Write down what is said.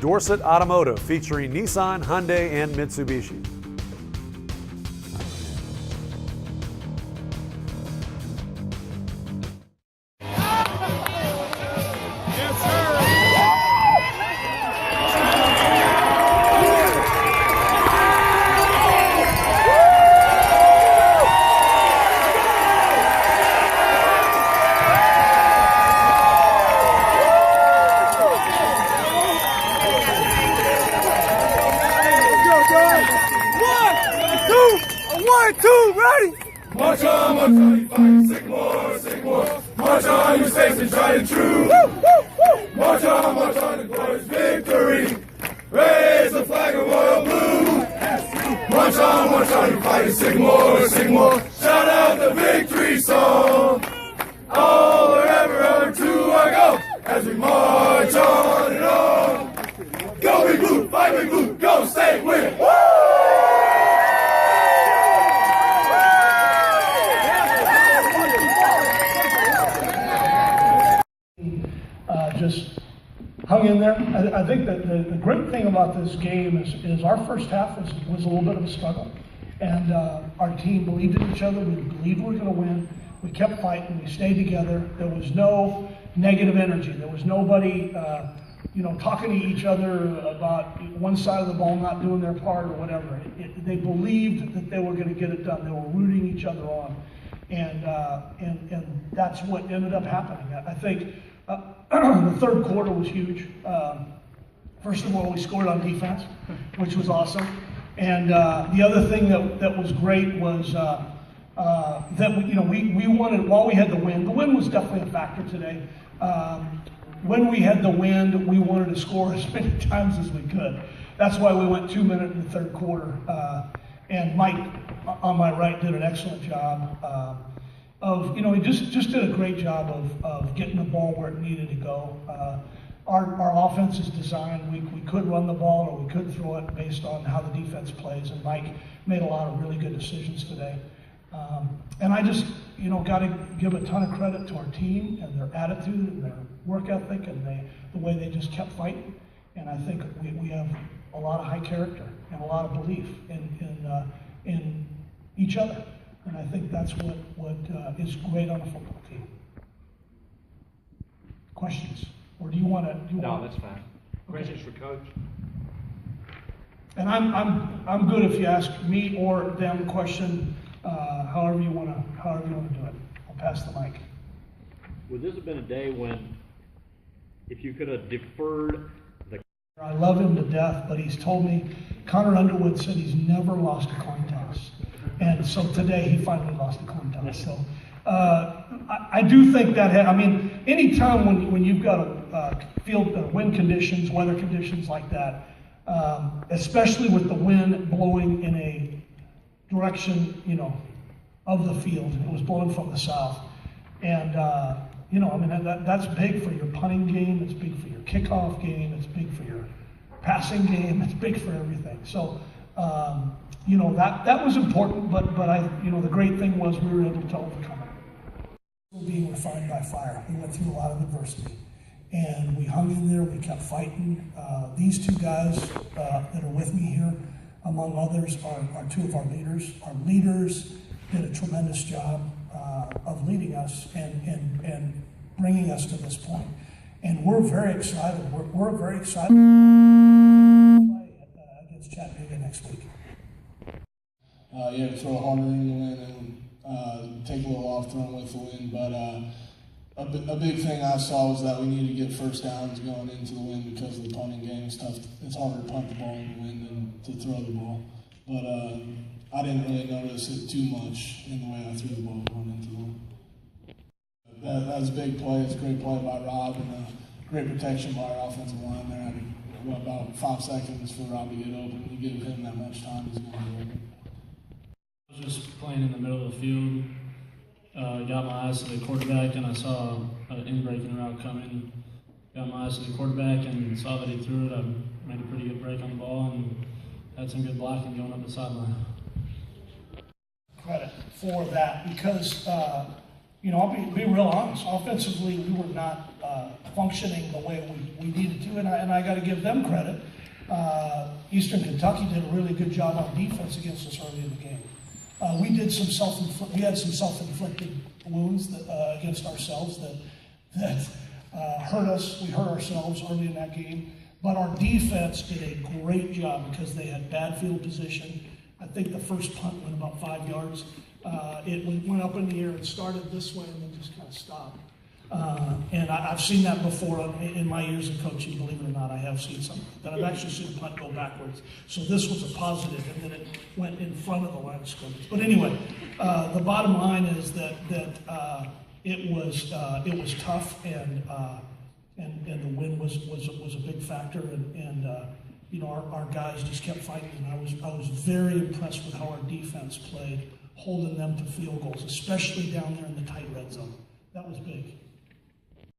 Dorset Automotive, featuring Nissan, Hyundai, and Mitsubishi. One, two, ready! March on, you fight, sick more. March on, your faith is tried and true. March on, the glorious victory. Raise the flag of royal blue. March on, you fight, sick more. Shout out the victory song. All wherever to I go, as we march on and on. Go big blue, fight big blue, go state win. Just hung in there. I think that the great thing about this game is our first half was a little bit of a struggle. And our team believed in each other. We believed we were going to win. We kept fighting. We stayed together. There was no negative energy. There was nobody talking to each other about one side of the ball not doing their part or whatever. They believed that they were going to get it done. They were rooting each other on. And that's what ended up happening. I think the third quarter was huge. First of all, we scored on defense, which was awesome. And the other thing that was great was that we wanted, while we had the win was definitely a factor today. When we had the wind, we wanted to score as many times as we could. That's why we went 2 minutes in the third quarter. And Mike, on my right, did an excellent job he just did a great job of getting the ball where it needed to go. Our offense is designed, we could run the ball or we could throw it based on how the defense plays, and Mike made a lot of really good decisions today. And I just, got to give a ton of credit to our team and their attitude and their work ethic and the way they just kept fighting. And I think we have a lot of high character and a lot of belief in each other. And I think that's what is great on a football team. Questions? Or do you want to? No, that's fine. Questions for Coach? And I'm good if you ask me or them a question, however you want to do it. I'll pass the mic. Would this have been a day when, if you could have deferred the? I love him to death, but he's told me, Connor Underwood said he's never lost a coin toss. And so today he finally lost a coin toss. So I do think that, anytime when you've got a field, wind conditions, weather conditions like that, especially with the wind blowing in a direction, of the field, it was blowing from the south. And, that's big for your punting game, it's big for your kickoff game, it's big for your passing game, it's big for everything. So, that was important, but the great thing was we were able to overcome it. Being refined by fire, we went through a lot of adversity, and we hung in there. We kept fighting. These two guys that are with me here, among others, are two of our leaders. Our leaders did a tremendous job of leading us and bringing us to this point. And we're very excited. We're very excited to play against Chattanooga next week. Throw harder in the wind and take a little off throwing with the wind. But a big thing I saw was that we need to get first downs going into the wind because of the punting game. It's tough. It's harder to punt the ball in the wind than to throw the ball. But I didn't really notice it too much in the way I threw the ball going into the wind. That was a big play. It's a great play by Rob and great protection by our offensive line there. I mean, about 5 seconds for Rob to get open. You give him that much time, he's going to be open. I was just playing in the middle of the field, got my eyes to the quarterback, and I saw an in-breaking route coming. Got my eyes to the quarterback and saw that he threw it. I made a pretty good break on the ball and had some good blocking going up the sideline. Credit for that because I'll be real honest. Offensively, we were not functioning the way we needed to, and I got to give them credit. Eastern Kentucky did a really good job on defense against us early in the game. We had some self-inflicted wounds against ourselves that hurt us. We hurt ourselves early in that game. But our defense did a great job because they had bad field position. I think the first punt went about 5 yards. It went up in the air and started this way and then just kind of stopped. And I've seen that before in my years of coaching, believe it or not. I have seen something that I've actually seen a punt go backwards. So this was a positive, and then it went in front of the line of scrimmage. But anyway, the bottom line is that it was tough, and the win was a big factor, and our guys just kept fighting, and I was very impressed with how our defense played, holding them to field goals, especially down there in the tight red zone. That was big.